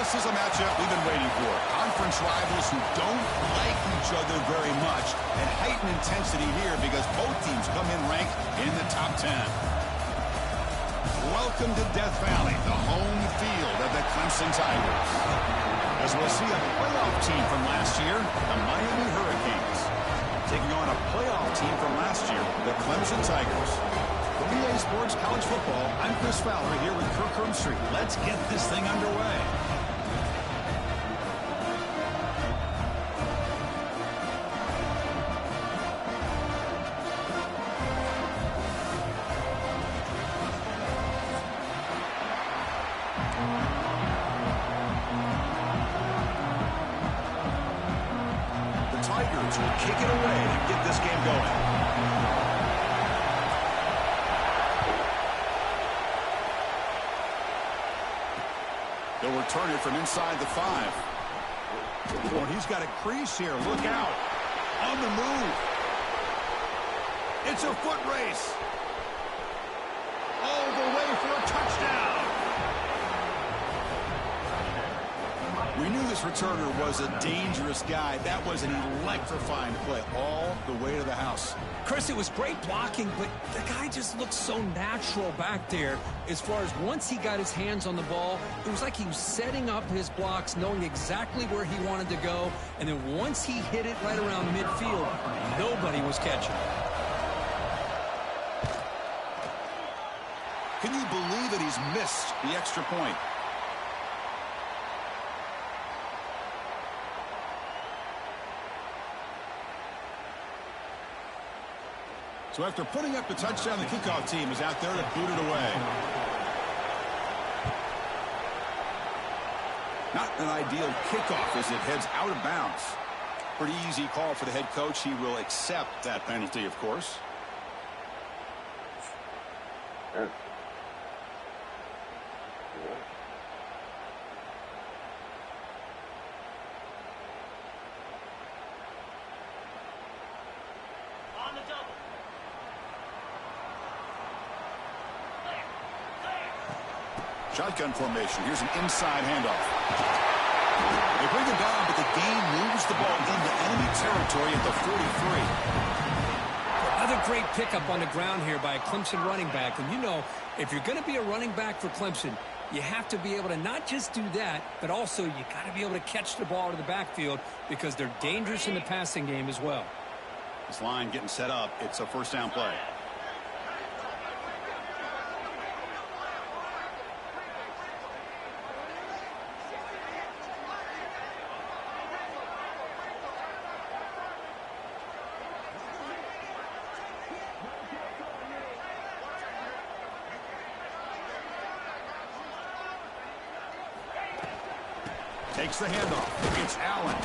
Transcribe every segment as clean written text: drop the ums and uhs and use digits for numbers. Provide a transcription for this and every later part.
This is a matchup we've been waiting for. Conference rivals who don't like each other very much, and heightened intensity here because both teams come in ranked in the top 10. Welcome to Death Valley, the home field of the Clemson Tigers. As we'll see a playoff team from last year, the Miami Hurricanes, taking on a playoff team from last year, the Clemson Tigers. For EA Sports College Football, I'm Chris Fowler here with Kirk Herbstreit. Let's get this thing underway. The Tigers will kick it away to get this game going. They'll return it from inside the 5. Oh, he's got a crease here. Look out. On the move. It's a foot race. All the way for a touchdown. We knew this returner was a dangerous guy. That was an electrifying play all the way to the house. Chris, it was great blocking, but the guy just looked so natural back there. As far as once he got his hands on the ball, it was like he was setting up his blocks, knowing exactly where he wanted to go. And then once he hit it right around midfield, nobody was catching. Can you believe it? He's missed the extra point. So after putting up the touchdown, the kickoff team is out there to boot it away. Not an ideal kickoff as it heads out of bounds. Pretty easy call for the head coach. He will accept that penalty, of course. Shotgun formation. Here's an inside handoff. They bring it down, but the game moves the ball into enemy territory at the 43. Another great pickup on the ground here by a Clemson running back. And you know, if you're going to be a running back for Clemson, you have to be able to not just do that, but also you got to be able to catch the ball to the backfield because they're dangerous in the passing game as well. This line getting set up. It's a first down play. Takes the handoff. It's Allen.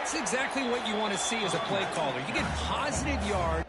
It's exactly what you want to see as a play caller. You get positive yards.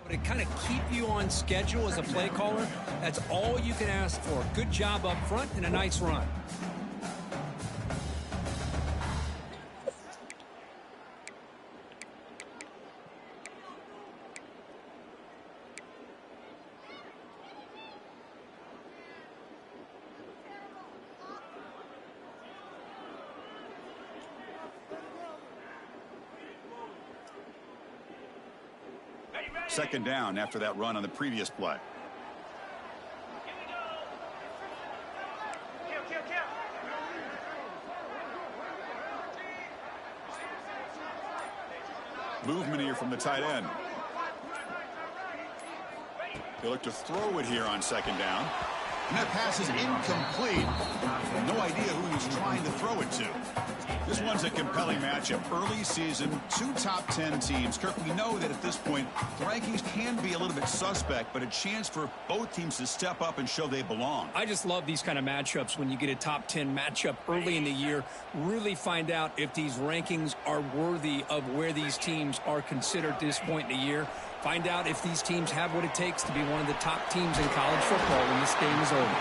To kind of keep you on schedule as a play caller, that's all you can ask for. Good job up front and a nice run. Second down after that run on the previous play. Movement here from the tight end. They look to throw it here on second down. And that pass is incomplete. No idea who he's trying to throw it to. This one's a compelling matchup. Early season, two top 10 teams. Kirk, we know that at this point, the rankings can be a little bit suspect, but a chance for both teams to step up and show they belong. I just love these kind of matchups when you get a top 10 matchup early in the year. Really find out if these rankings are worthy of where these teams are considered at this point in the year. Find out if these teams have what it takes to be one of the top teams in college football when this game is over.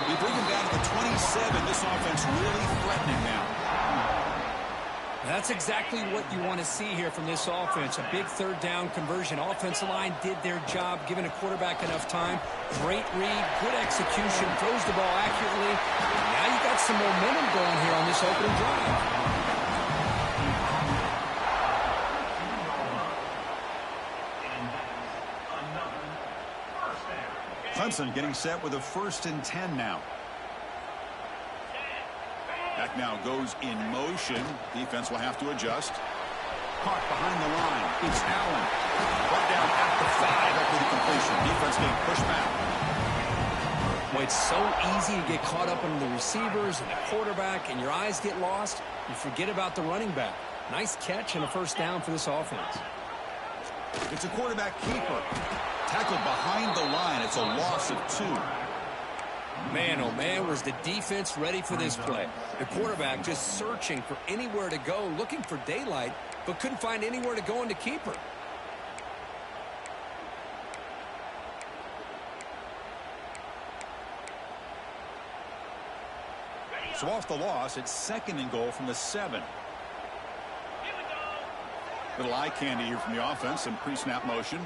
We bring them down to the 27. This offense really threatening now. That's exactly what you want to see here from this offense. A big third down conversion. Offensive line did their job, giving a quarterback enough time. Great read, good execution, throws the ball accurately. Now you got some momentum going here on this opening drive. Clemson getting set with a 1st and 10 now. Back now goes in motion. Defense will have to adjust. Caught behind the line. It's Allen. Right down at the 5 after the completion. Defense getting pushed back. Well, it's so easy to get caught up in the receivers and the quarterback, and your eyes get lost. You forget about the running back. Nice catch and a 1st down for this offense. It's a quarterback keeper. Tackled behind the line. It's a loss of 2. Man, oh man, was the defense ready for this play. The quarterback just searching for anywhere to go, looking for daylight, but couldn't find anywhere to go in the keeper. So off the loss, it's 2nd and goal from the 7. Little eye candy here from the offense, some pre-snap motion.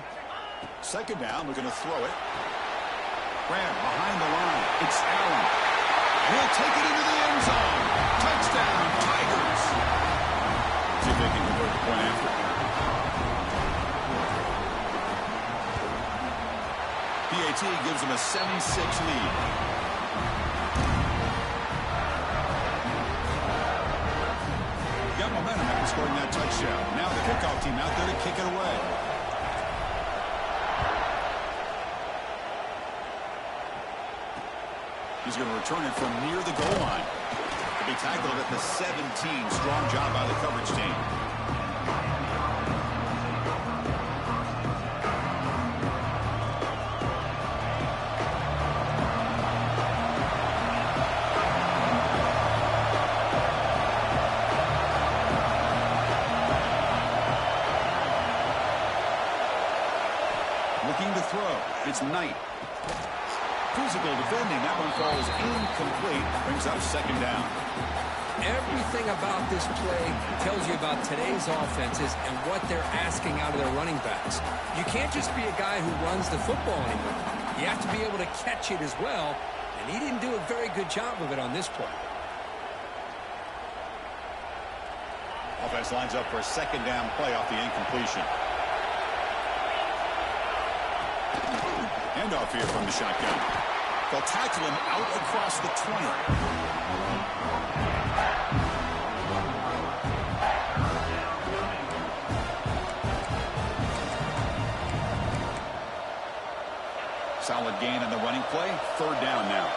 2nd down, we're going to throw it. Grant behind the line. It's Allen. He'll take it into the end zone. Touchdown, Tigers. See if they can convert the point after. PAT gives them a 7-6 lead. Got momentum after scoring that touchdown. Now the kickoff team out there to kick it away. He's going to return it from near the goal line. To be tackled at the 17. Strong job by the coverage team. Looking to throw. It's Knight. Physical defending. That one falls incomplete. Brings up 2nd down. Everything about this play tells you about today's offenses and what they're asking out of their running backs. You can't just be a guy who runs the football anymore. You have to be able to catch it as well, and he didn't do a very good job of it on this play. Offense lines up for a 2nd down play off the incompletion. Handoff here from the shotgun. They'll tackle him out across the 20. Solid gain on the running play. 3rd down now.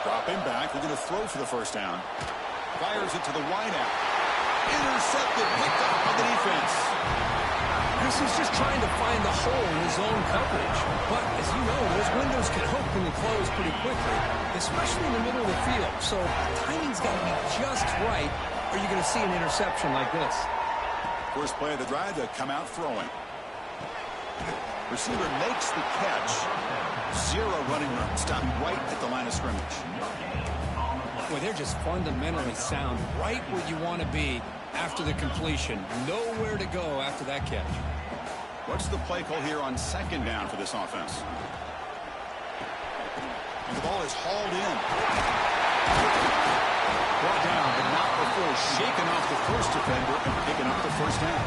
Dropping back. We're going to throw for the 1st down. Fires it to the wideout. Intercepted. Picked up by the defense. This is just trying to find the hole in his own coverage. But, as you know, those windows can open and close pretty quickly, especially in the middle of the field. So timing's got to be just right, or you're going to see an interception like this. First play of the drive to come out throwing. Receiver makes the catch. 0 running room. Stopped right at the line of scrimmage. Well, they're just fundamentally sound, right where you want to be after the completion. Nowhere to go after that catch. What's the play call here on second down for this offense? And the ball is hauled in. Brought down, but not before shaking off the first defender and picking up the first down.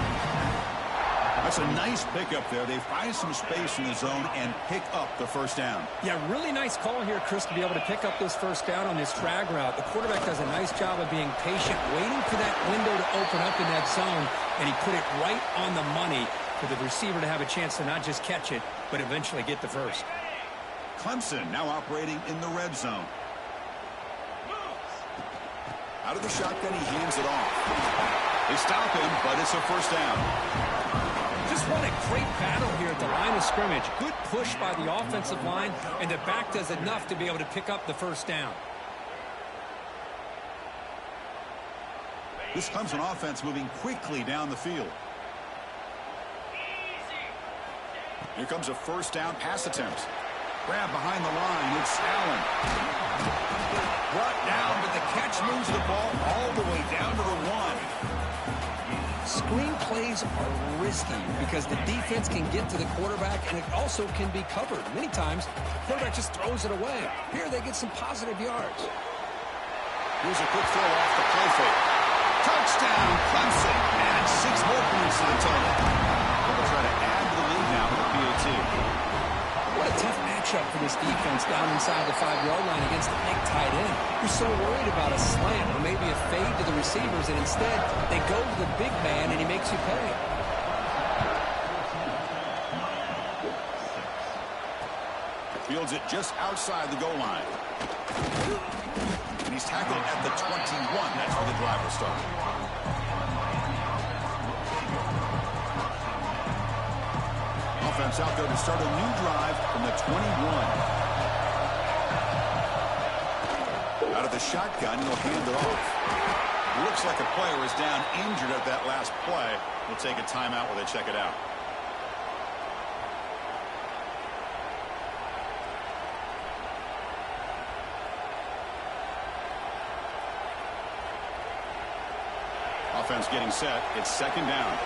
That's a nice pickup there. They find some space in the zone and pick up the first down. Yeah, really nice call here, Chris, to be able to pick up this first down on this drag route. The quarterback does a nice job of being patient, waiting for that window to open up in that zone, and he put it right on the money for the receiver to have a chance to not just catch it, but eventually get the first. Clemson now operating in the red zone. Out of the shotgun, he hands it off. They stop him, but it's a first down. Just what a great battle here at the line of scrimmage. Good push by the offensive line, and the back does enough to be able to pick up the first down. This Clemson offense moving quickly down the field. Here comes a first down pass attempt. Grab behind the line. It's Allen. Brought down, but the catch moves the ball all the way down to the 1. Screen plays are risky because the defense can get to the quarterback, and it also can be covered. Many times, the quarterback just throws it away. Here, they get some positive yards. Here's a quick throw off the play fake. Touchdown, Clemson. And 6 more points to the total. They'll try to add to the lead now with the PAT. What a tough matchup for this defense down inside the 5-yard line against the big tight end. You're so worried about a slant or maybe a fade to the receivers, and instead they go to the big man and he makes you pay. Fields it just outside the goal line. And he's tackled at the 21. That's where the drive will start. Offense out there to start a new drive from the 21. Out of the shotgun, he'll hand it off. Looks like a player is down injured at that last play. We'll take a timeout while they check it out. Offense getting set. It's second down.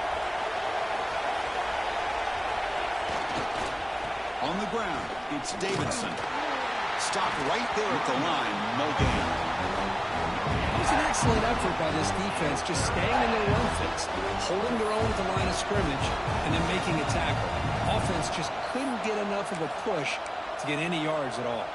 On the ground, it's Davidson. Stopped right there at the line. No gain. It was an excellent effort by this defense, just staying in their run fix, holding their own at the line of scrimmage, and then making a tackle. Offense just couldn't get enough of a push to get any yards at all.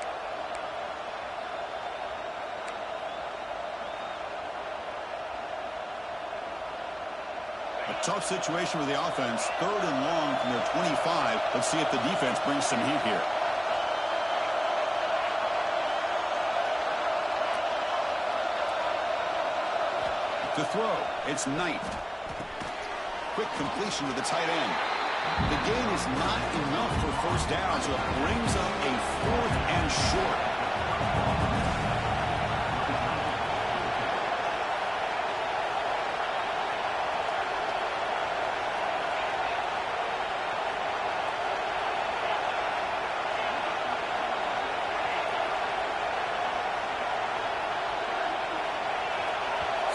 A tough situation with the offense. 3rd and long from their 25. Let's see if the defense brings some heat here. To throw, it's Knight. Quick completion to the tight end. The gain is not enough for first down, so it brings up a 4th and short.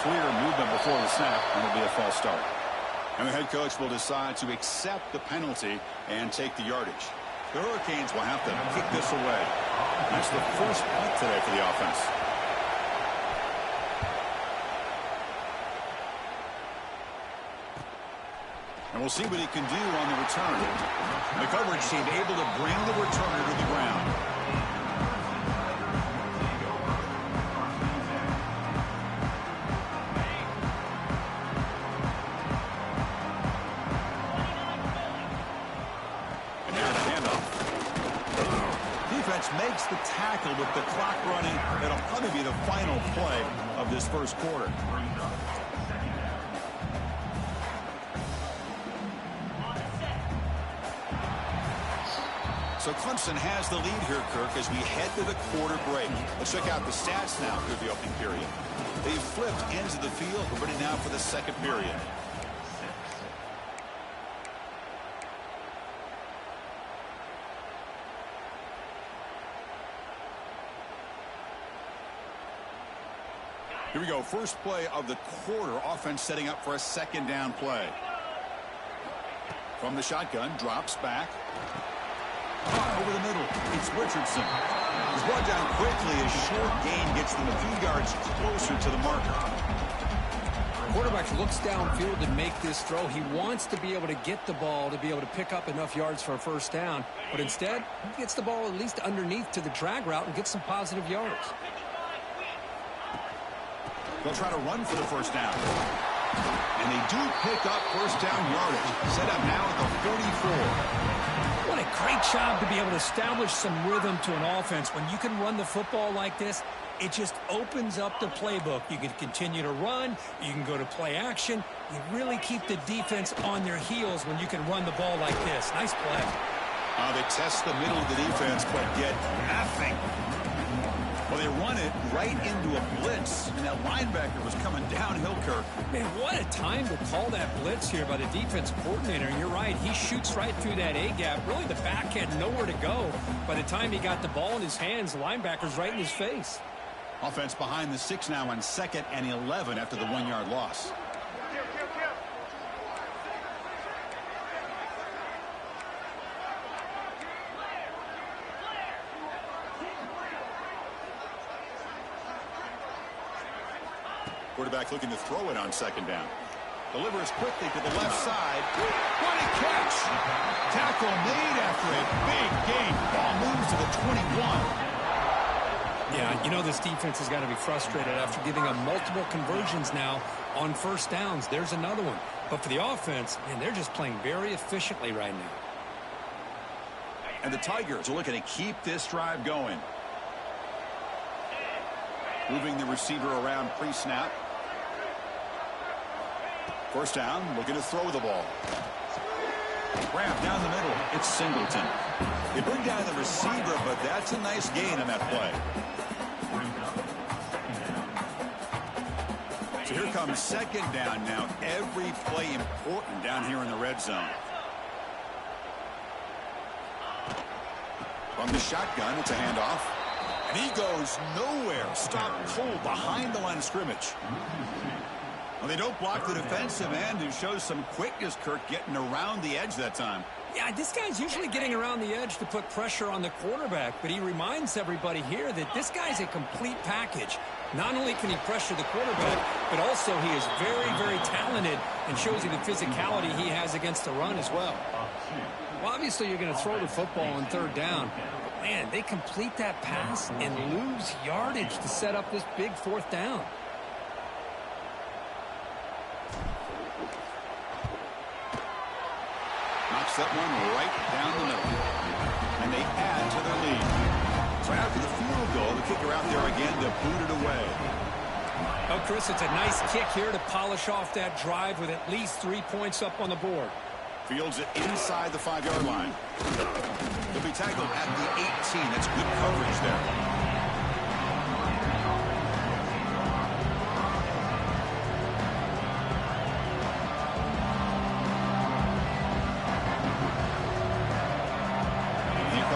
Clear movement before the snap, and it'll be a false start. And the head coach will decide to accept the penalty and take the yardage. The Hurricanes will have to kick this away. That's the first punt today for the offense. And we'll see what he can do on the return. The coverage team able to bring the returner to the ground. Makes the tackle with the clock running. That'll probably be the final play of this first quarter. So Clemson has the lead here, Kirk, as we head to the quarter break. Let's check out the stats now through the opening period. They've flipped ends of the field. We're ready now for the second period. Here we go. First play of the quarter. Offense setting up for a second down play. From the shotgun, drops back. Over the middle, it's Richardson. He's brought down quickly. A short gain gets them a few yards closer to the marker. The quarterback looks downfield to make this throw. He wants to be able to get the ball to be able to pick up enough yards for a first down. But instead, he gets the ball at least underneath to the drag route and gets some positive yards. They'll try to run for the first down. And they do pick up first down yardage. Set up now at the 44. What a great job to be able to establish some rhythm to an offense. When you can run the football like this, it just opens up the playbook. You can continue to run. You can go to play action. You really keep the defense on their heels when you can run the ball like this. Nice play. They test the middle of the defense, but get nothing. Well, they run it right into a blitz, and that linebacker was coming downhill, Kirk. Man, what a time to call that blitz here by the defense coordinator. And you're right, he shoots right through that A-gap. Really, the back had nowhere to go. By the time he got the ball in his hands, the linebacker's right in his face. Offense behind the 6 now on 2nd and 11 after the 1-yard loss. Quarterback looking to throw it on 2nd down. Delivers quickly to the left side. What a catch! Tackle made after a big gain. Ball moves to the 21. Yeah, you know this defense has got to be frustrated after giving up multiple conversions now on first downs. There's another one. But for the offense, man, they're just playing very efficiently right now. And the Tigers are looking to keep this drive going. Moving the receiver around pre-snap. First down, looking to throw the ball. Ramp down the middle. It's Singleton. They bring down the receiver, but that's a nice gain on that play. So here comes 2nd down now. Every play important down here in the red zone. From the shotgun, it's a handoff. And he goes nowhere. Stopped cold behind the line of scrimmage. Well, they don't block the defensive end, who shows some quickness, Kirk, getting around the edge that time. Yeah, this guy's usually getting around the edge to put pressure on the quarterback, but he reminds everybody here that this guy's a complete package. Not only can he pressure the quarterback, but also he is very, very talented and shows you the physicality he has against the run as well. Well, obviously you're going to throw the football on 3rd down. Man, they complete that pass and lose yardage to set up this big 4th down. Knocks that one right down the middle. And they add to their lead. So after the field goal, the kicker out there again to boot it away. Oh, Chris, it's a nice kick here to polish off that drive with at least 3 points up on the board. Fields it inside the 5-yard line. He'll be tackled at the 18. That's good coverage there.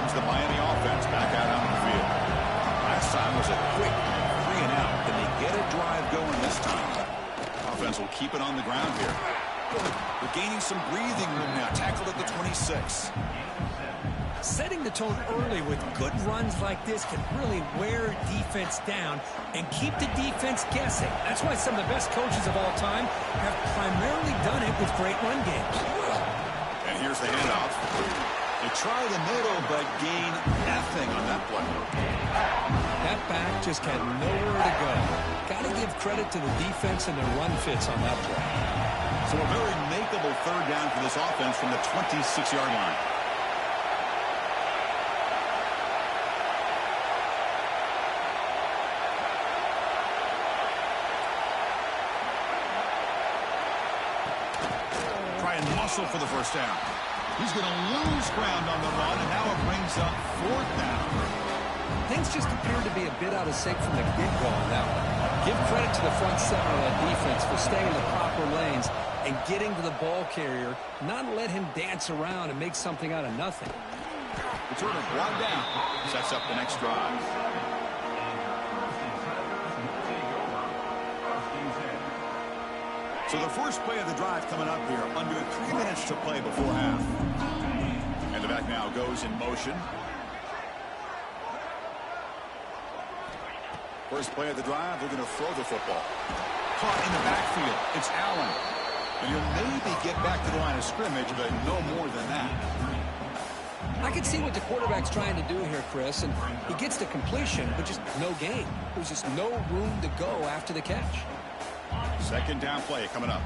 The Miami offense back out onto the field. Last time was a quick 3 and out. Can they get a drive going this time? Offense will keep it on the ground here. They're gaining some breathing room now. Tackled at the 26. Setting the tone early with good runs like this can really wear defense down and keep the defense guessing. That's why some of the best coaches of all time have primarily done it with great run games. And here's the handoff. They try the middle, but gain nothing on that play. That back just had nowhere to go. Got to give credit to the defense and their run fits on that play. So a very makeable 3rd down for this offense from the 26-yard line. Try and muscle for the first down. He's going to lose ground on the run, and now it brings up 4th down. Things just appeared to be a bit out of sync from the get-go on that one. Give credit to the front seven of that defense for staying in the proper lanes and getting to the ball carrier, not let him dance around and make something out of nothing. Returner brought down. Sets up the next drive. So the first play of the drive coming up here. Under 3 minutes to play before half. And the back now goes in motion. First play of the drive, they're going to throw the football. Caught in the backfield. It's Allen. And he'll maybe get back to the line of scrimmage, but no more than that. I can see what the quarterback's trying to do here, Chris, and he gets the completion, but just no gain. There's just no room to go after the catch. Second down play coming up.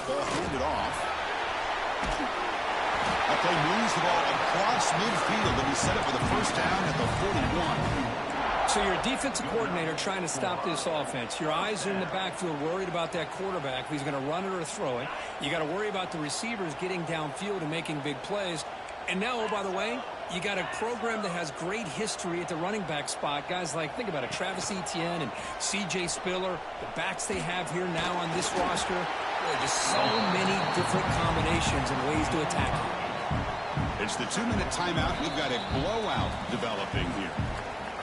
They'll hand it off. That play moves the ball across midfield, and he set it for the first down at the 41. So you're a defensive coordinator trying to stop this offense. Your eyes are in the backfield worried about that quarterback, who's going to run it or throw it. You got to worry about the receivers getting downfield and making big plays. And now, oh, by the way, you got a program that has great history at the running back spot. Guys like, think about it, Travis Etienne and C.J. Spiller, the backs they have here now on this roster. There are just so many different combinations and ways to attack it. It's the 2-minute timeout. We've got a blowout developing here.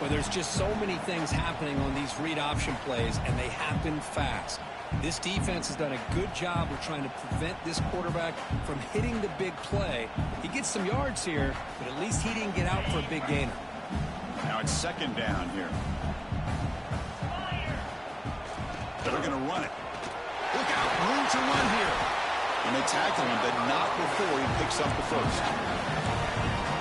Well, there's just so many things happening on these read option plays, and they happen fast. This defense has done a good job of trying to prevent this quarterback from hitting the big play. He gets some yards here, but at least he didn't get out for a big gainer. Now it's second down here. They're going to run it. Look out, room to run here. And they tackle him, but not before he picks up the first.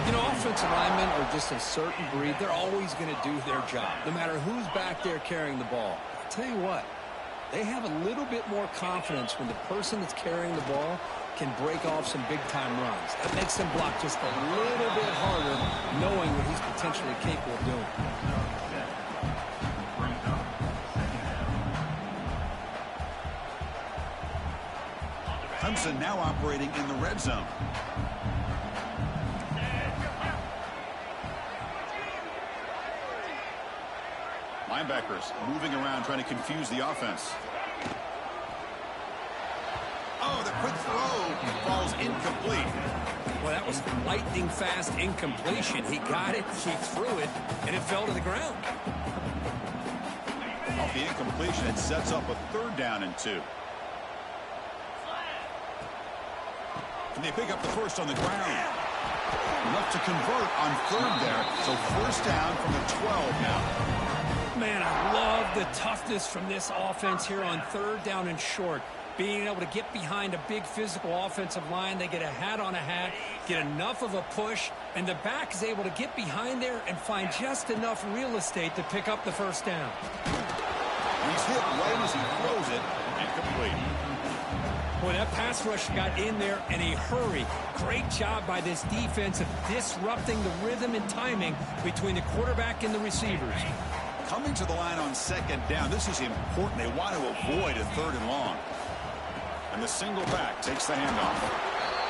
You know, offensive linemen are just a certain breed. They're always going to do their job, no matter who's back there carrying the ball. I'll tell you what, they have a little bit more confidence when the person that's carrying the ball can break off some big-time runs. That makes them block just a little bit harder, knowing what he's potentially capable of doing. Clemson now operating in the red zone. Linebackers moving around trying to confuse the offense. Oh, the quick throw falls incomplete. Well, that was lightning fast incompletion. He got it, he threw it, and it fell to the ground. Off the incompletion, it sets up a 3rd down and 2. Can they pick up the first on the ground? Enough to convert on 3rd there. So first down from the 12 now. Man, I love the toughness from this offense here on 3rd down and short. Being able to get behind a big physical offensive line. They get a hat on a hat, get enough of a push, and the back is able to get behind there and find just enough real estate to pick up the first down. He's hit right as he throws it and complete. Boy, that pass rush got in there in a hurry. Great job by this defense of disrupting the rhythm and timing between the quarterback and the receivers. Coming to the line on 2nd down, this is important. They want to avoid a 3rd and long. And the single back takes the handoff.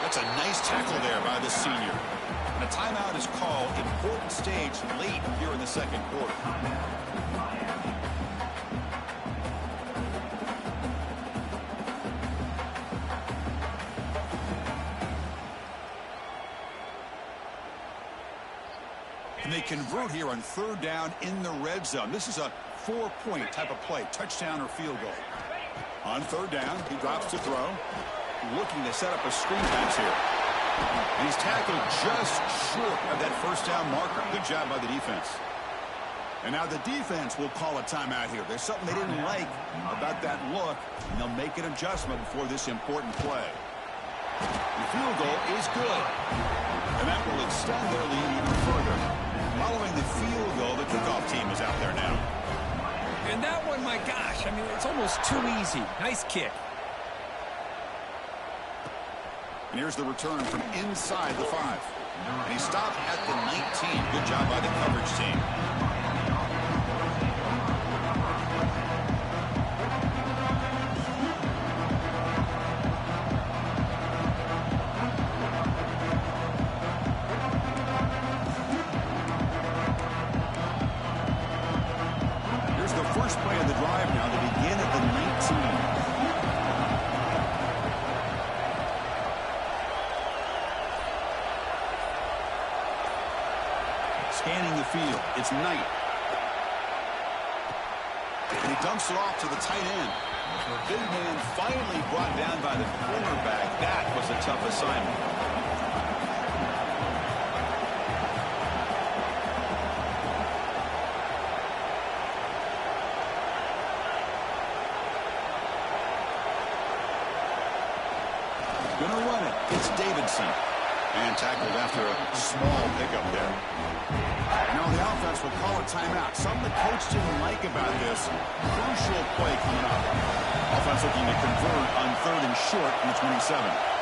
That's a nice tackle there by the senior. And a timeout is called. Important stage late here in the 2nd quarter. And they convert here on 3rd down in the red zone. This is a 4-point type of play, touchdown or field goal. On 3rd down, he drops to throw, looking to set up a screen pass here. And he's tackled just short of that first down marker. Good job by the defense. And now the defense will call a timeout here. There's something they didn't like about that look, and they'll make an adjustment before this important play. The field goal is good, and that will extend their lead even further. Following the field goal, the kickoff team is out there now. And that one, my gosh, I mean, it's almost too easy. Nice kick. And here's the return from inside the 5. And he stopped at the 19. Good job by the coverage team. scanning the field. It's night. And he dumps it off to the tight end. The big man finally brought down by the cornerback. That was a tough assignment. Gonna run it. It's Davidson. And tackled after a small pickup there. Now the offense will call a timeout. Something the coach didn't like about this. Crucial play coming up. Offense looking to convert on 3rd and short from the 27.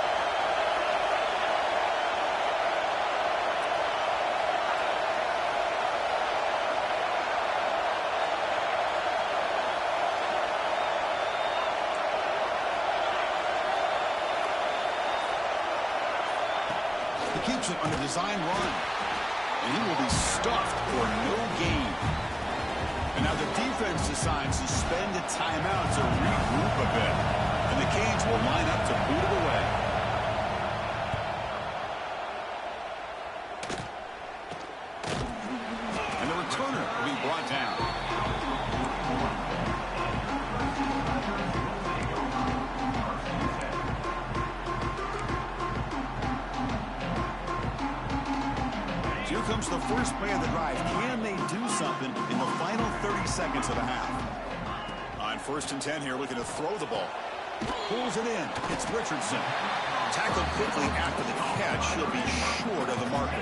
Keeps it on a design run. And he will be stuffed for no gain. And now the defense decides to spend a timeout to regroup a bit. And the Canes will line up to boot it away. And the returner will be brought down. Here comes the first play of the drive. Can they do something in the final 30 seconds of the half? On 1st and 10 here, looking to throw the ball. Pulls it in. It's Richardson. Tackled quickly after the catch. He'll be short of the marker.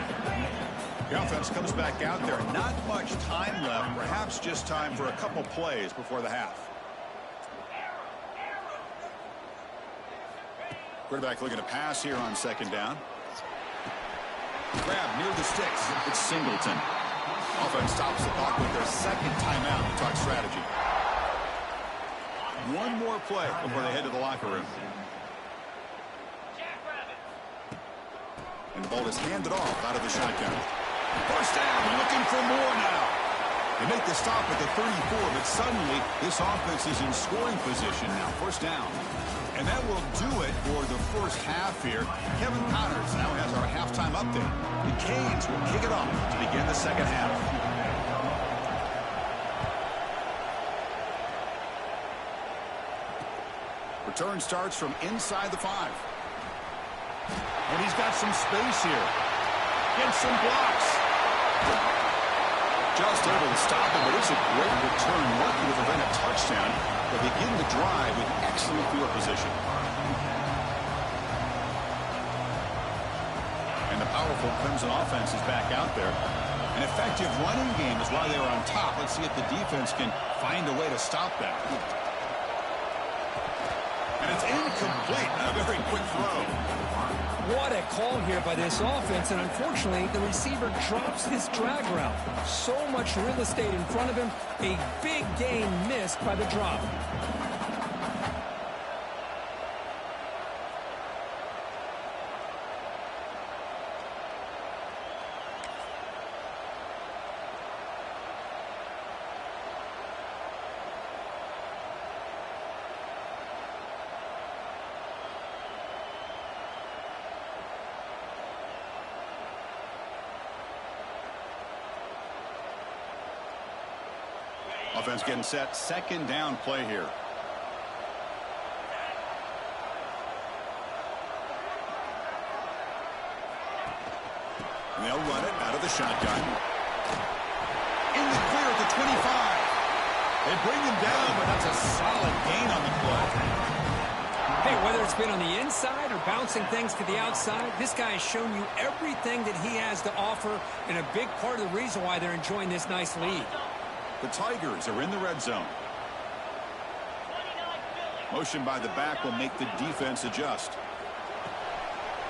The offense comes back out there. Not much time left. Perhaps just time for a couple plays before the half. Quarterback looking to pass here on 2nd down. Grab near the sticks. It's Singleton. Offense stops the clock with their 2nd timeout to talk strategy. One more play before they head to the locker room. And the ball is handed off out of the shotgun. First down, looking for more now. They make the stop at the 34, but suddenly this offense is in scoring position now. First down. And that will do it for the first half here. Kevin Connors now has our halftime update. The Canes will kick it off to begin the second half. Return starts from inside the 5. And he's got some space here. Gets some blocks. Just able to stop him, but it's a great return, lucky to prevent a touchdown. They begin the drive with excellent field position. And the powerful Clemson offense is back out there. An effective running game is why they were on top. Let's see if the defense can find a way to stop that. And it's incomplete. A very quick throw. What a call here by this offense, and unfortunately, the receiver drops his drag route. So much real estate in front of him, a big gain missed by the drop. Offense getting set. 2nd down play here. And they'll run it out of the shotgun. In the clear at the 25. They bring him down, but that's a solid gain on the play. Hey, whether it's been on the inside or bouncing things to the outside, this guy has shown you everything that he has to offer, and a big part of the reason why they're enjoying this nice lead. The Tigers are in the red zone. Motion by the back will make the defense adjust.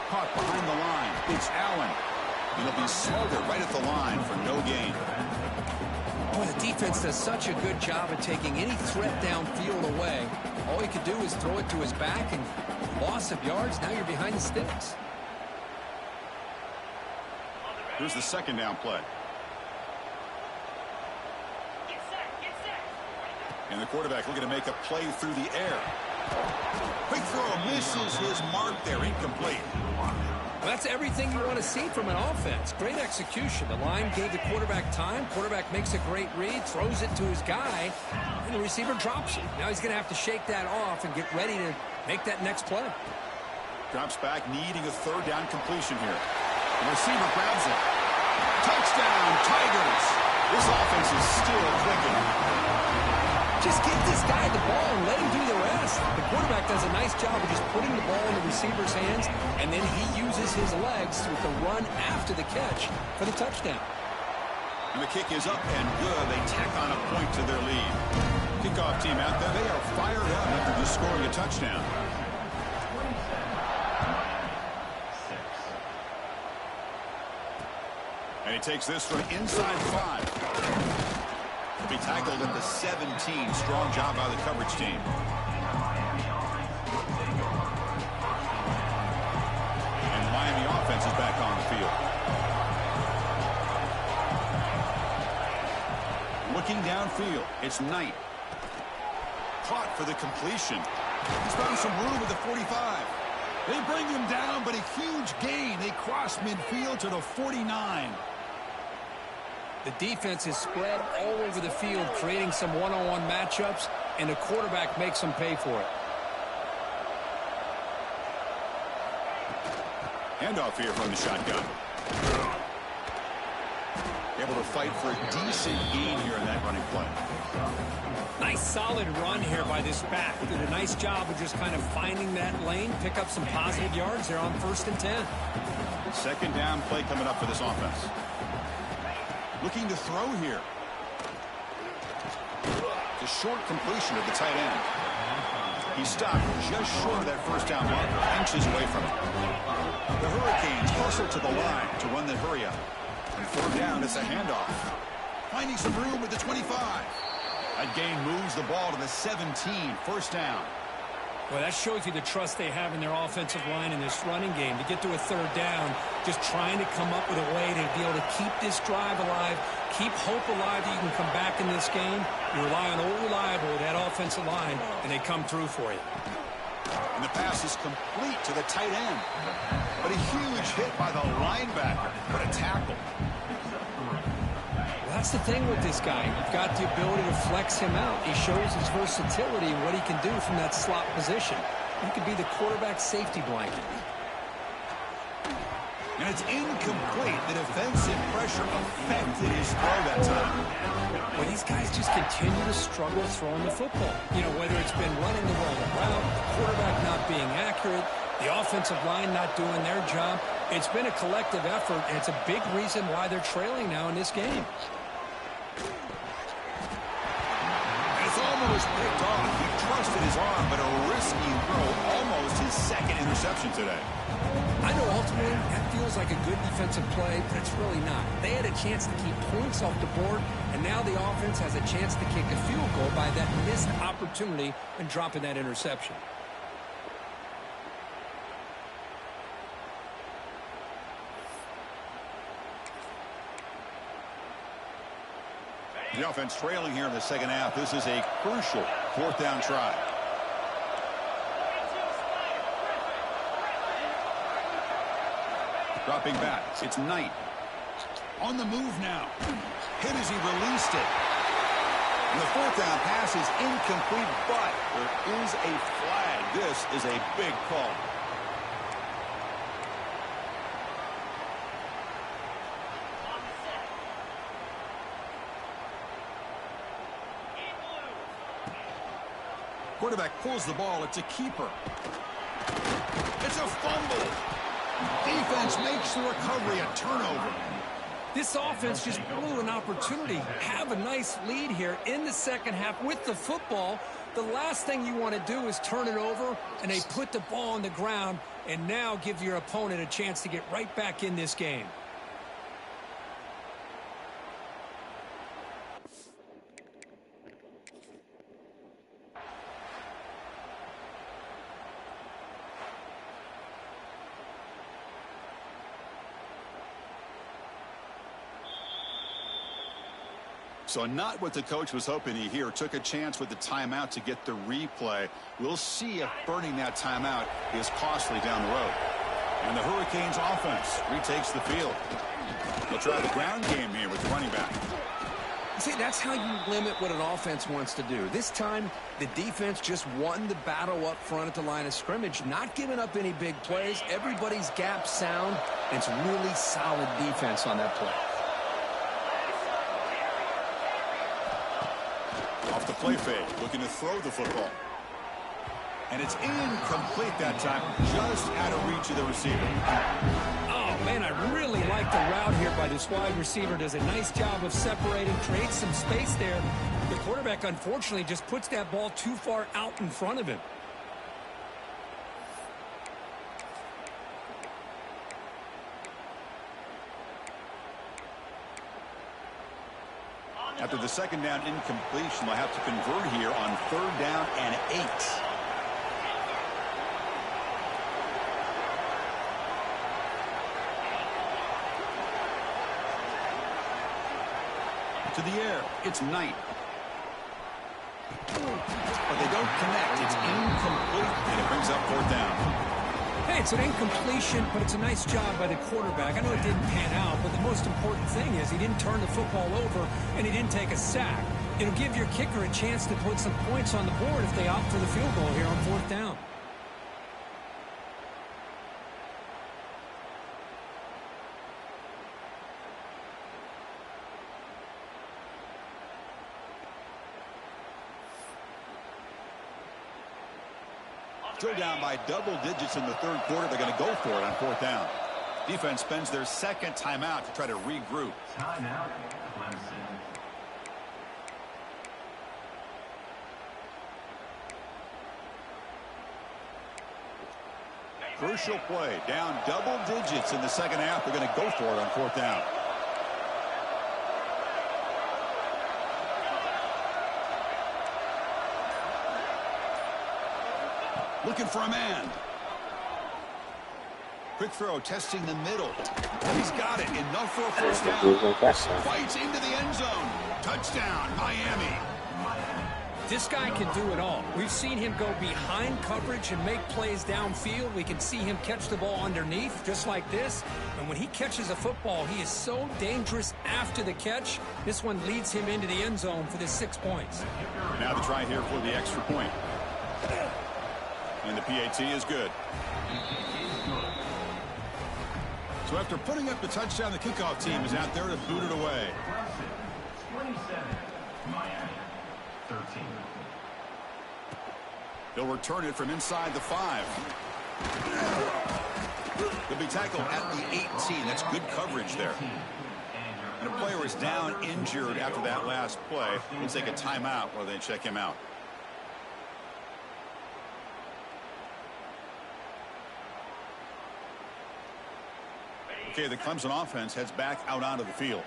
Caught behind the line. It's Allen. He'll be smothered right at the line for no gain. Boy, the defense does such a good job of taking any threat downfield away. All he could do is throw it to his back, and loss of yards, now you're behind the sticks. Here's the 2nd down play. And the quarterback looking to make a play through the air. Quick throw, misses his mark there, incomplete. Well, that's everything you want to see from an offense. Great execution. The line gave the quarterback time. Quarterback makes a great read, throws it to his guy, and the receiver drops it. Now he's going to have to shake that off and get ready to make that next play. Drops back, needing a third down completion here. The receiver grabs it. Touchdown, Tigers! This offense is still clicking. Just give this guy the ball and let him do the rest. The quarterback does a nice job of just putting the ball in the receiver's hands, and then he uses his legs with the run after the catch for the touchdown. And the kick is up and good. They tack on a point to their lead. Kickoff team out there, they are fired up after just scoring a touchdown. And he takes this from inside 5. He'll be tackled at the 17. Strong job by the coverage team. And the Miami offense is back on the field. Looking downfield, it's Knight. Caught for the completion. He's found some room at the 45. They bring him down, but a huge gain. They cross midfield to the 49. The defense is spread all over the field, creating some one-on-one matchups, and the quarterback makes them pay for it. Handoff here from the shotgun. Able to fight for a decent gain here in that running play. Nice solid run here by this back. Did a nice job of just kind of finding that lane, pick up some positive yards there on 1st and 10. Second down play coming up for this offense. Looking to throw here. The short completion of the tight end. He stopped just short of that first down marker, inches away from it. The Hurricanes hustle to the line to run the hurry up. And 4th down, it's a handoff. Finding some room at the 25. That gain moves the ball to the 17, 1st down. Well, that shows you the trust they have in their offensive line in this running game. To get to a 3rd down, just trying to come up with a way to be able to keep this drive alive, keep hope alive that you can come back in this game. You rely on old reliable, that offensive line, and they come through for you. And the pass is complete to the tight end. But a huge hit by the linebacker. What a tackle. That's the thing with this guy. You've got the ability to flex him out. He shows his versatility and what he can do from that slot position. He could be the quarterback's safety blanket. And it's incomplete. The defensive pressure affected his throw that time. Well, these guys just continue to struggle throwing the football. You know, whether it's been running the wrong route, the quarterback not being accurate, the offensive line not doing their job. It's been a collective effort, and it's a big reason why they're trailing now in this game. It's almost picked off. He trusted his arm, but a risky throw, almost his 2nd interception today. I know ultimately that feels like a good defensive play, but it's really not. They had a chance to keep points off the board, and now the offense has a chance to kick a field goal by that missed opportunity and dropping that interception. The offense trailing here in the 2nd half. This is a crucial 4th down try. Dropping back. It's Knight. On the move now. Hit as he released it. And the 4th down pass is incomplete, but there is a flag. This is a big call. Quarterback pulls the ball. It's a keeper. It's a fumble. Defense makes the recovery, a turnover. This offense just blew an opportunity. Have a nice lead here in the 2nd half with the football. The last thing you want to do is turn it over, and they put the ball on the ground and now give your opponent a chance to get right back in this game. So not what the coach was hoping to hear. Took a chance with the timeout to get the replay. We'll see if burning that timeout is costly down the road. And the Hurricanes offense retakes the field. They'll try the ground game here with the running back. See, that's how you limit what an offense wants to do. This time, the defense just won the battle up front at the line of scrimmage, not giving up any big plays. Everybody's gap sound, and it's really solid defense on that play. Off the play fake, looking to throw the football. And it's incomplete that time, just out of reach of the receiver. Oh, man, I really like the route here by this wide receiver. Does a nice job of separating, creates some space there. The quarterback, unfortunately, just puts that ball too far out in front of him. After the second down incompletion, they'll have to convert here on 3rd down and 8. To the air, it's Knight. But they don't connect. It's incomplete, and it brings up 4th down. Hey, it's an incompletion, but it's a nice job by the quarterback. I know it didn't pan out, but the most important thing is he didn't turn the football over, and he didn't take a sack. It'll give your kicker a chance to put some points on the board if they opt for the field goal here on 4th down. Still down by double digits in the 3rd quarter. They're going to go for it on 4th down. Defense spends their second timeout to try to regroup. Timeout, Clemson. Crucial play. Down double digits in the second half. They're going to go for it on 4th down. Looking for a man. Quick throw, testing the middle. He's got it. Enough for a 1st down. Fights into the end zone. Touchdown, Miami. This guy can do it all. We've seen him go behind coverage and make plays downfield. We can see him catch the ball underneath, just like this. And when he catches a football, he is so dangerous after the catch. This one leads him into the end zone for the 6 points. Now the try here for the extra point. And the PAT is good. So after putting up the touchdown, the kickoff team is out there to boot it away. 27, Miami, 13. They'll return it from inside the 5. They'll be tackled at the 18. That's good coverage there. And a player is down injured after that last play. We'll take a timeout while they check him out. Okay, the Clemson offense heads back out onto the field.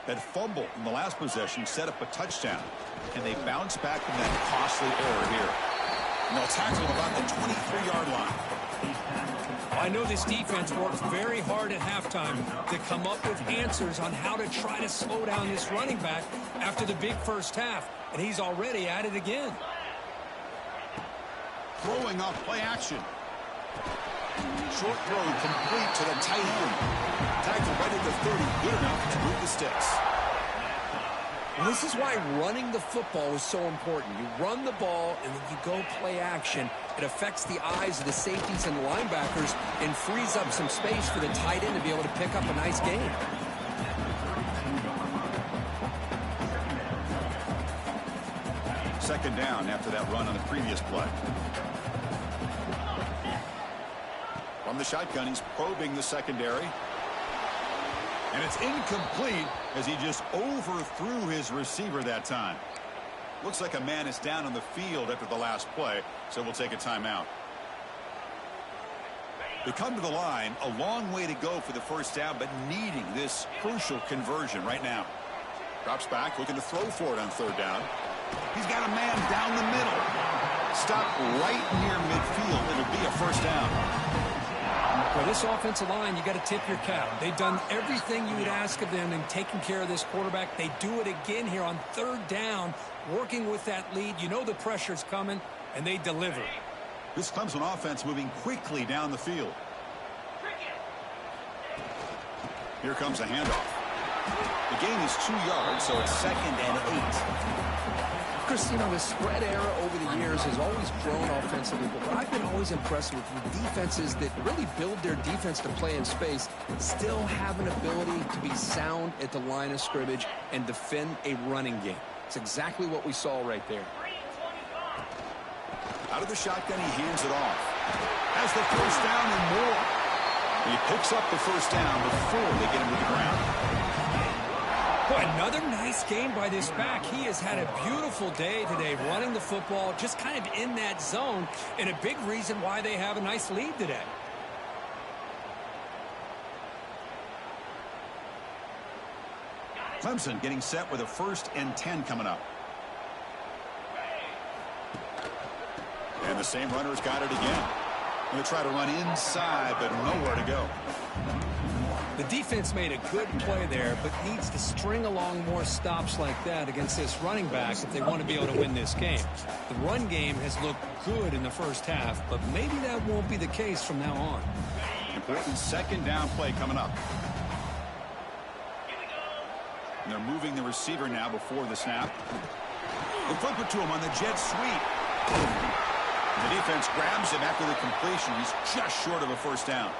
That fumble in the last possession set up a touchdown. And they bounce back from that costly error here. And they'll tackle about the 23-yard line. I know this defense works very hard at halftime to come up with answers on how to try to slow down this running back after the big first half. And he's already at it again. Throwing off play action. Short throw complete to the tight end. Tackled right at the 30. Good enough to move the sticks. And this is why running the football is so important. You run the ball and then you go play action. It affects the eyes of the safeties and the linebackers and frees up some space for the tight end to be able to pick up a nice gain. Second down after that run on the previous play. From the shotgun, he's probing the secondary. And it's incomplete as he just overthrew his receiver that time. Looks like a man is down on the field after the last play, so we'll take a timeout. They come to the line, a long way to go for the first down, but needing this crucial conversion right now. Drops back, looking to throw for it on 3rd down. He's got a man down the middle. Stopped right near midfield. It'll be a 1st down. For this offensive line, you got to tip your cap. They've done everything you would ask of them in taking care of this quarterback. They do it again here on 3rd down, working with that lead. You know the pressure's coming, and they deliver. This Clemson offense moving quickly down the field. Here comes a handoff. The gain is 2 yards, so it's 2nd and 8. Chris, you know, the spread era over the years has always grown offensively, but I've been always impressed with defenses that really build their defense to play in space, still have an ability to be sound at the line of scrimmage and defend a running game. It's exactly what we saw right there. Out of the shotgun, he hands it off. Has the first down and more. He picks up the first down before they get him to the ground. Boy, another nice game by this back. He has had a beautiful day today running the football, just kind of in that zone, and a big reason why they have a nice lead today. Clemson getting set with a 1st and 10 coming up. And the same runner's got it again. Going to try to run inside, but nowhere to go. The defense made a good play there, but needs to string along more stops like that against this running back if they want to be able to win this game. The run game has looked good in the first half, but maybe that won't be the case from now on. Important 2nd down play coming up. And they're moving the receiver now before the snap. They flip it to him on the jet sweep. The defense grabs him after the completion. He's just short of a first down.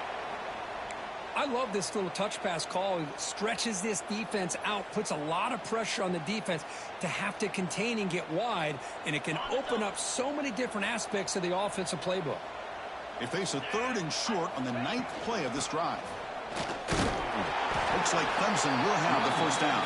I love this little touch pass call. It stretches this defense out, puts a lot of pressure on the defense to have to contain and get wide, and it can open up so many different aspects of the offensive playbook. They face a 3rd and short on the 9th play of this drive. Looks like Clemson will have the first down.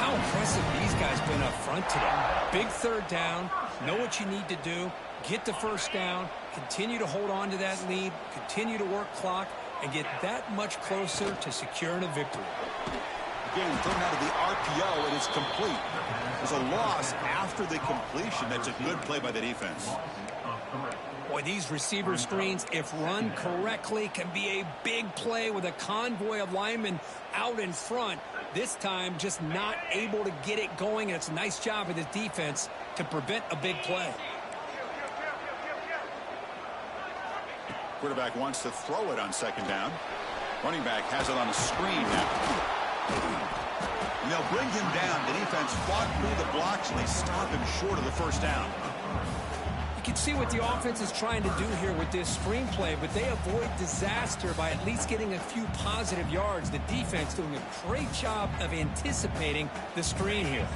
How impressive these guys been up front today. Big 3rd down, know what you need to do, get the first down, continue to hold on to that lead, continue to work clock, and get that much closer to securing a victory. Again, thrown out of the RPO, and it's complete. There's a loss after the completion. That's a good play by the defense. Boy, these receiver screens, if run correctly, can be a big play with a convoy of linemen out in front. This time, just not able to get it going, and it's a nice job of the defense to prevent a big play. Quarterback wants to throw it on 2nd down. Running back has it on a screen now. And they'll bring him down. The defense fought through the blocks, and they stop him short of the first down. You can see what the offense is trying to do here with this screen play, but they avoid disaster by at least getting a few positive yards. The defense doing a great job of anticipating the screen here.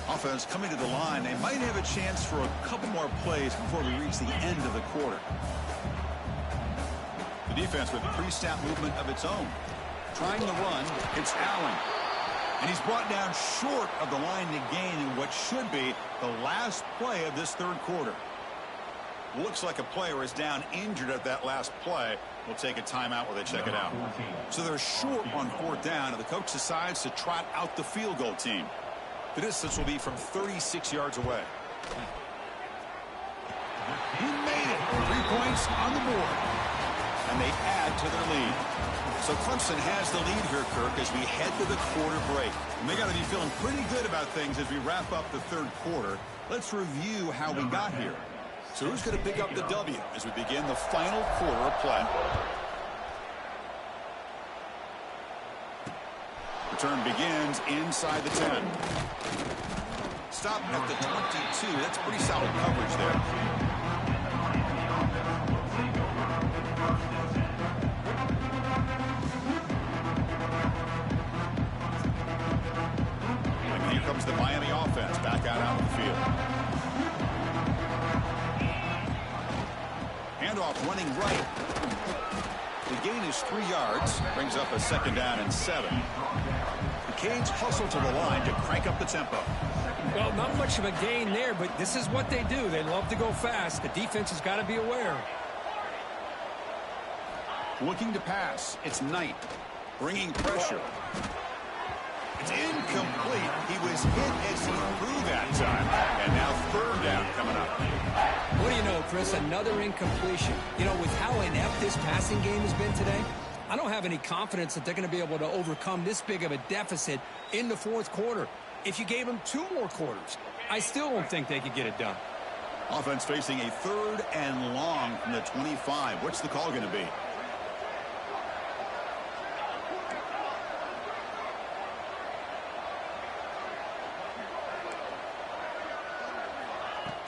Offense coming to the line. They might have a chance for a couple more plays before we reach the end of the quarter. The defense with pre-snap movement of its own. Trying to run, it's Allen. And he's brought down short of the line to gain in what should be the last play of this 3rd quarter. Looks like a player is down injured at that last play. We'll take a timeout while they check it out. So they're short on 4th down, and the coach decides to trot out the field goal team. The distance will be from 36 yards away. He made it. 3 points on the board. And they add to their lead. So Clemson has the lead here, Kirk, as we head to the quarter break. And they got to be feeling pretty good about things as we wrap up the 3rd quarter. Let's review how we got here. So who's going to pick up the W as we begin the final quarter of play? Return begins inside the 10. Stop at the 22. That's pretty solid coverage there. And here comes the Miami offense back out on the field. Handoff running right. The gain is 3 yards. Brings up a 2nd down and 7. The Canes hustle to the line to crank up the tempo. Well, not much of a gain there, but this is what they do. They love to go fast. The defense has got to be aware. Looking to pass. It's Knight. Bringing pressure. It's incomplete. He was hit as he threw that time. And now 3rd down coming up. What do you know, Chris? Another incompletion. You know, with how inept this passing game has been today, I don't have any confidence that they're going to be able to overcome this big of a deficit in the 4th quarter. If you gave them 2 more quarters, I still don't think they could get it done. Offense facing a 3rd and long from the 25. What's the call going to be?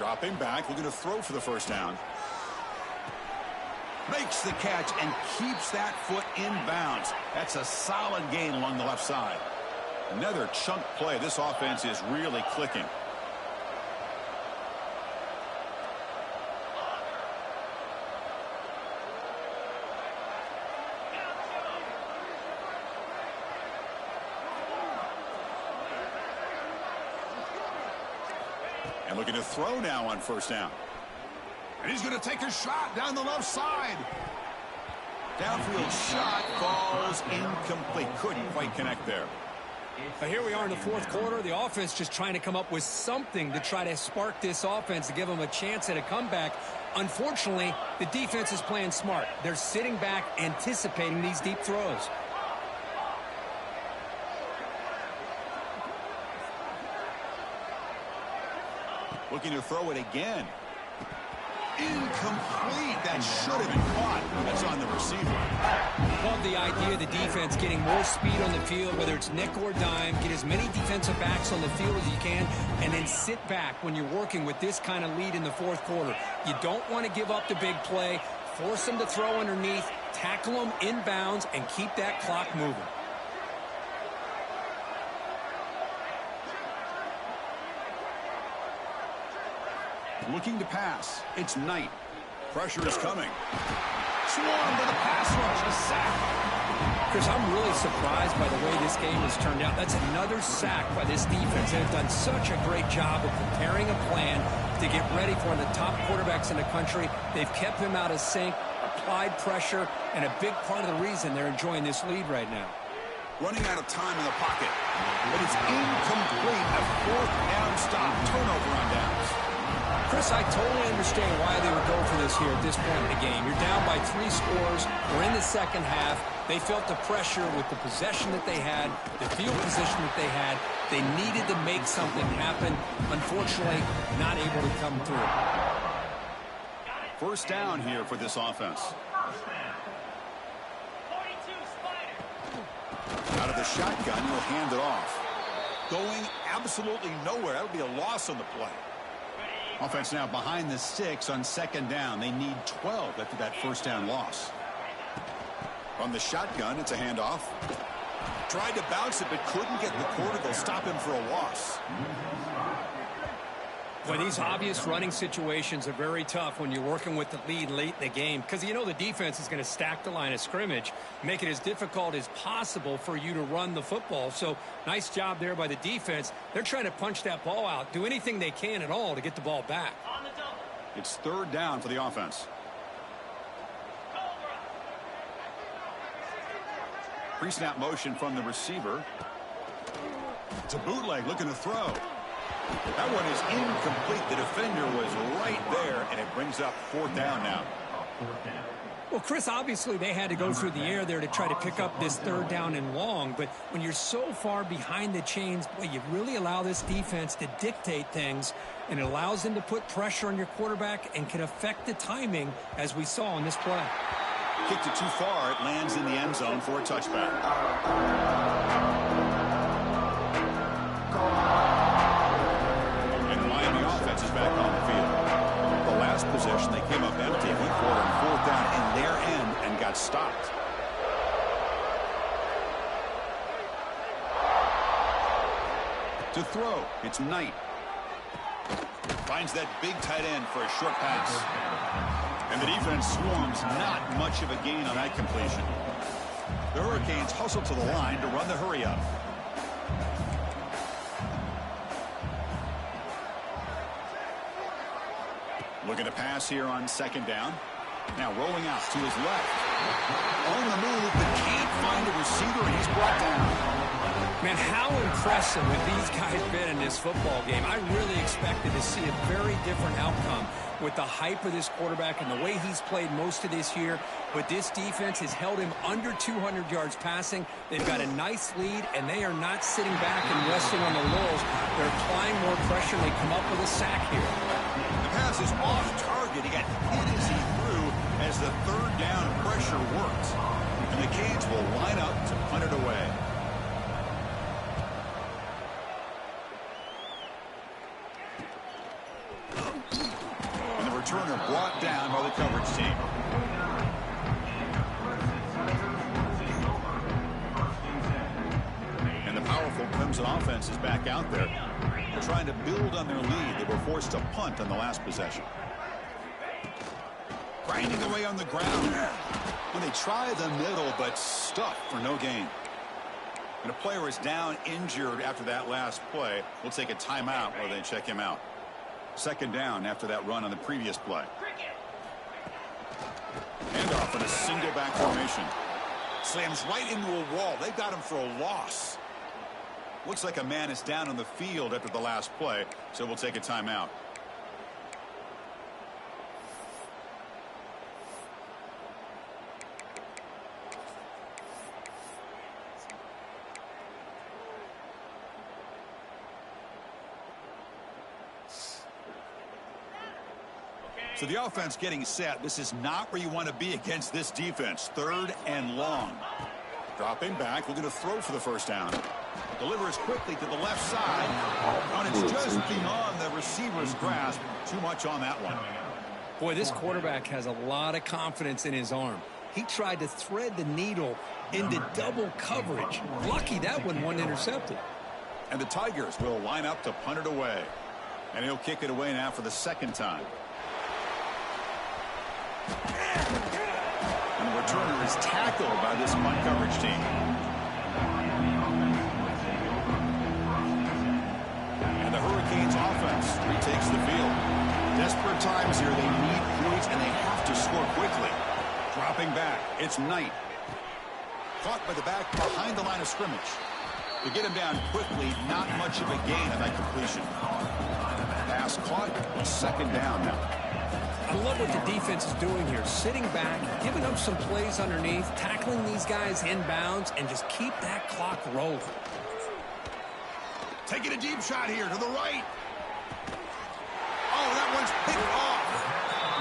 Dropping back, looking to throw for the first down. Makes the catch and keeps that foot in bounds. That's a solid gain along the left side. Another chunk play. This offense is really clicking. And looking to throw now on first down. And he's going to take a shot down the left side. Downfield shot falls incomplete. Couldn't quite connect there. But here we are in the fourth quarter. The offense just trying to come up with something to try to spark this offense to give them a chance at a comeback. Unfortunately, the defense is playing smart. They're sitting back anticipating these deep throws. Looking to throw it again. Incomplete. That should have been caught. That's on the receiver. Love the idea of the defense getting more speed on the field, whether it's nickel or dime. Get as many defensive backs on the field as you can, and then sit back when you're working with this kind of lead in the fourth quarter. You don't want to give up the big play. Force them to throw underneath, tackle them inbounds, and keep that clock moving. Looking to pass. It's Knight. Pressure is coming. Swarm to the pass rush. A sack. Chris, I'm really surprised by the way this game has turned out. That's another sack by this defense. They've done such a great job of preparing a plan to get ready for one of the top quarterbacks in the country. They've kept him out of sync, applied pressure, and a big part of the reason they're enjoying this lead right now. Running out of time in the pocket. But it's incomplete. A fourth down stop. Turnover on downs. Chris, I totally understand why they would go for this here at this point in the game. You're down by 3 scores. We're in the second half. They felt the pressure with the possession that they had, the field position that they had. They needed to make something happen. Unfortunately, not able to come through. First down here for this offense. Out of the shotgun, he'll hand it off. Going absolutely nowhere. That'll be a loss on the play. Offense now behind the 6 on second down. They need 12 after that first down loss. From the shotgun, it's a handoff. Tried to bounce it, but couldn't get the quarter to stop him for a loss. Boy, these obvious running situations are very tough when you're working with the lead late in the game, because you know the defense is going to stack the line of scrimmage, make it as difficult as possible for you to run the football. So nice job there by the defense. They're trying to punch that ball out, do anything they can at all to get the ball back. It's third down for the offense. Pre-snap motion from the receiver. It's a bootleg looking to throw. That one is incomplete. The defender was right there, and it brings up fourth down now. Well, Chris, obviously they had to go through the air there to try to pick up this third down and long, but when you're so far behind the chains, boy, you really allow this defense to dictate things, and it allows them to put pressure on your quarterback and can affect the timing, as we saw in this play. Kicked it too far. It lands in the end zone for a touchback. Is back on the field. The last possession, they came up empty, went for it on fourth down in their end and got stopped. To throw, it's Knight. Finds that big tight end for a short pass. And the defense swarms, not much of a gain on that completion. The Hurricanes hustle to the line to run the hurry up. Looking to pass here on second down. Now rolling out to his left. On the move, but can't find a receiver, and he's brought down. Man, how impressive have these guys been in this football game. I really expected to see a very different outcome with the hype of this quarterback and the way he's played most of this year. But this defense has held him under 200 yards passing. They've got a nice lead, and they are not sitting back and resting on the laurels. They're applying more pressure, and they come up with a sack here. The pass is off target. He got hit as he threw as the third down pressure worked. And the Canes will line up to punt it away. brought down by the coverage team. And the powerful Clemson offense is back out there. They're trying to build on their lead. They were forced to punt on the last possession. Grinding away on the ground. When they try the middle, but stuffed for no gain. And a player is down injured after that last play. We'll take a timeout while they check him out. Second down after that run on the previous play. Handoff in a single back formation. Slams right into a wall. They've got him for a loss. Looks like a man is down on the field after the last play, so we'll take a timeout. So the offense getting set. This is not where you want to be against this defense. Third and long. Dropping back, looking to throw for the first down. Delivers quickly to the left side. And it's just beyond the receiver's grasp. Too much on that one. Boy, this quarterback has a lot of confidence in his arm. He tried to thread the needle into double coverage. Lucky that one wasn't intercepted. And the Tigers will line up to punt it away. And he'll kick it away now for the second time. And the returner is tackled by this punt coverage team. And the Hurricanes offense retakes the field. Desperate times here. They need points and they have to score quickly. Dropping back. It's Knight. Caught by the back behind the line of scrimmage. To get him down quickly, not much of a gain on that completion. Pass caught. Second down now. I love what the defense is doing here. Sitting back, giving up some plays underneath, tackling these guys inbounds, and just keep that clock rolling. Taking a deep shot here to the right. Oh, that one's picked off.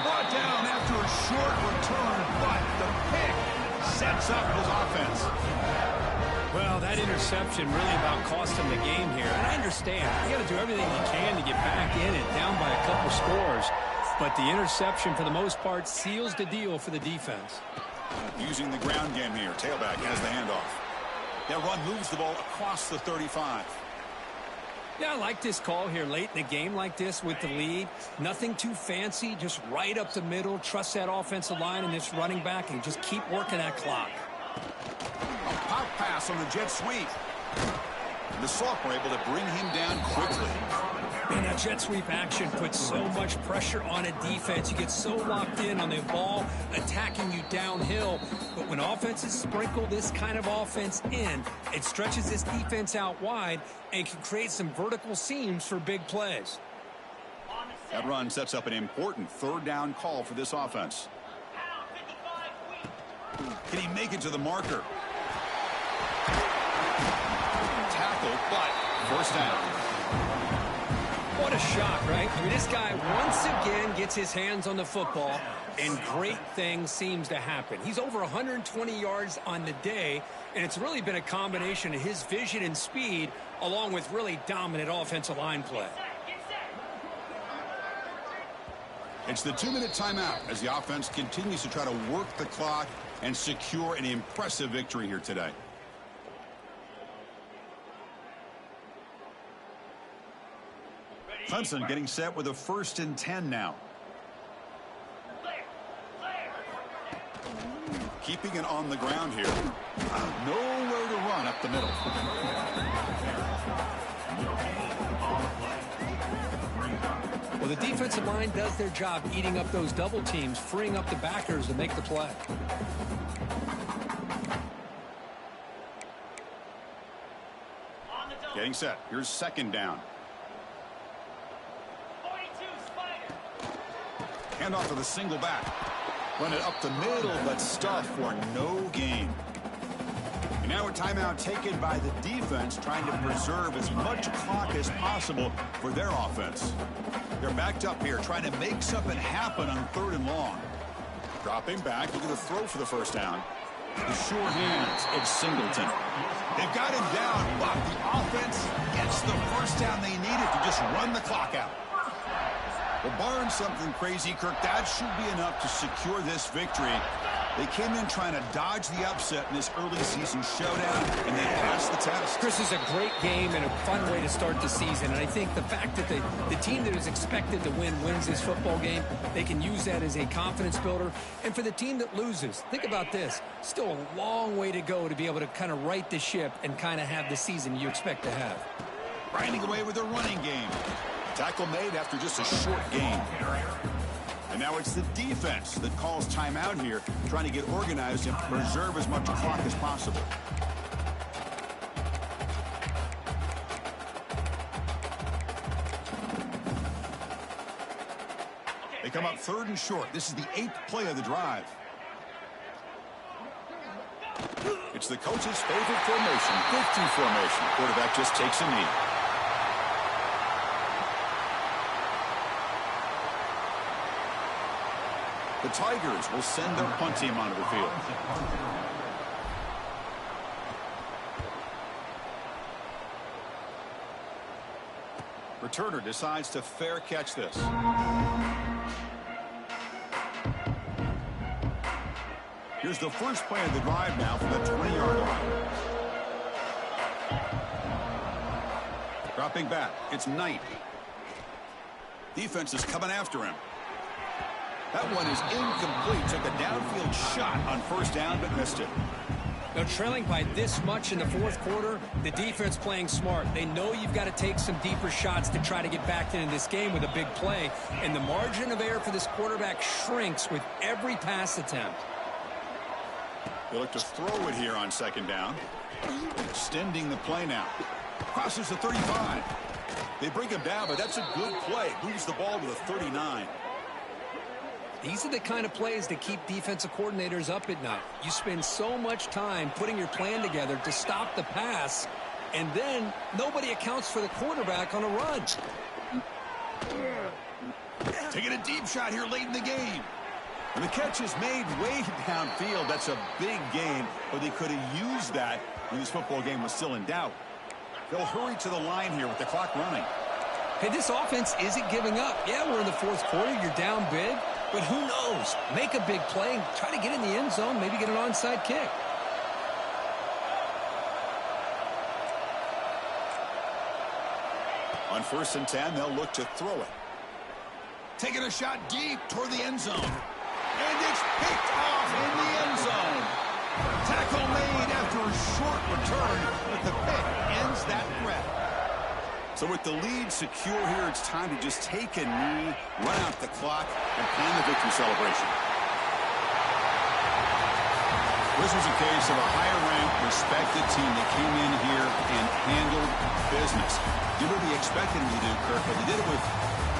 Brought down after a short return, but the pick sets up his offense. Well, that interception really about cost him the game here. And I understand. You got to do everything you can to get back in it, down by a couple scores. But the interception, for the most part, seals the deal for the defense. Using the ground game here. Tailback has the handoff. That run moves the ball across the 35. Yeah, I like this call here late in the game like this with the lead. Nothing too fancy, just right up the middle. Trust that offensive line and this running back and just keep working that clock. A pop pass on the jet sweep. And the Sophomore able to bring him down quickly. Man, that jet sweep action puts so much pressure on a defense. You get so locked in on the ball attacking you downhill. But when offenses sprinkle this kind of offense in, it stretches this defense out wide and can create some vertical seams for big plays. That run sets up an important third down call for this offense. Can he make it to the marker? Tackle, but first down. What a shot, right? I mean, this guy once again gets his hands on the football, and great things seems to happen. He's over 120 yards on the day, and it's really been a combination of his vision and speed, along with really dominant offensive line play. It's the 2-minute timeout as the offense continues to try to work the clock and secure an impressive victory here today. Clemson getting set with a 1st and 10 now. Keeping it on the ground here. Nowhere to run up the middle. Well, the defensive line does their job eating up those double teams, freeing up the backers to make the play. Getting set. Here's second down. Handoff to the single back. Run it up the middle, but stuffed for no gain. And now a timeout taken by the defense, trying to preserve as much clock as possible for their offense. They're backed up here, trying to make something happen on 3rd and long. Dropping back, looking to throw for the first down. The sure hands, it's Singleton. They've got him down, but the offense gets the first down they needed to just run the clock out. Well, barring something crazy, Kirk, that should be enough to secure this victory. They came in trying to dodge the upset in this early season showdown, and they passed the test. Chris, is a great game and a fun way to start the season. And I think the fact that the team that is expected to win wins this football game, they can use that as a confidence builder. And for the team that loses, think about this. Still a long way to go to be able to kind of right the ship and kind of have the season you expect to have. Grinding away with their running game. Tackle made after just a short gain. And now it's the defense that calls timeout here, trying to get organized and preserve as much clock as possible. They come up 3rd and short. This is the 8th play of the drive. It's the coach's favorite formation, 50 formation. Quarterback just takes a knee. The Tigers will send their punt team onto the field. Returner decides to fair catch this. Here's the first play of the drive now from the 20-yard line. Dropping back, it's Knight. Defense is coming after him. That one is incomplete. Took a downfield shot on first down, but missed it. Now, trailing by this much in the 4th quarter, the defense playing smart. They know you've got to take some deeper shots to try to get back into this game with a big play. And the margin of error for this quarterback shrinks with every pass attempt. They look to throw it here on 2nd down. Extending the play now. Crosses the 35. They bring him down, but that's a good play. Moves the ball to the 39. These are the kind of plays that keep defensive coordinators up at night. You spend so much time putting your plan together to stop the pass, and then nobody accounts for the quarterback on a run. Taking a deep shot here late in the game. And the catch is made way downfield. That's a big gain, but they could have used that when this football game was still in doubt. They'll hurry to the line here with the clock running. Hey, this offense isn't giving up. Yeah, we're in the 4th quarter. You're down big. But who knows? Make a big play and try to get in the end zone, maybe get an onside kick. On 1st and 10, they'll look to throw it. Taking a shot deep toward the end zone. And it's picked off in the end zone. Tackle made after a short return, but the pick ends that threat. So with the lead secure here, it's time to just take a knee, run out the clock, and plan the victory celebration. This was a case of a higher-ranked, respected team that came in here and handled business. Did what we expected them to do, Kirk, but they did it with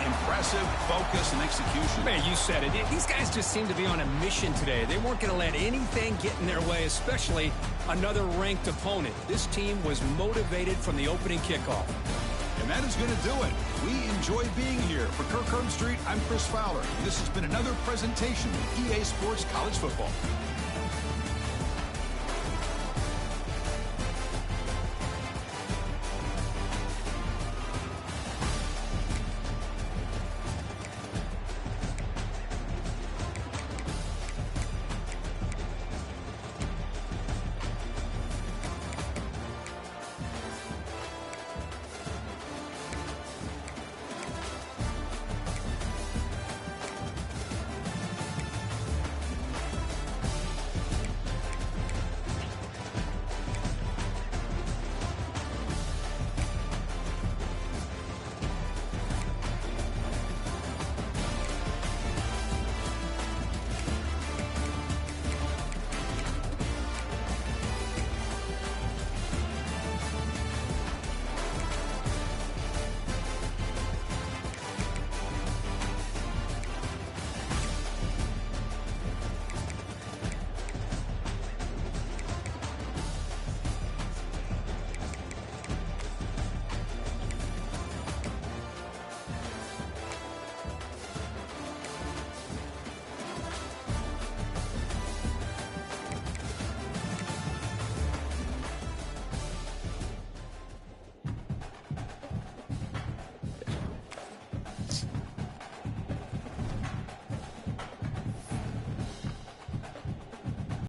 impressive focus and execution. Man, you said it. These guys just seem to be on a mission today. They weren't going to let anything get in their way, especially another ranked opponent. This team was motivated from the opening kickoff. And that is going to do it. We enjoy being here. For Kirk Herbstreit, I'm Chris Fowler. This has been another presentation of EA Sports College Football.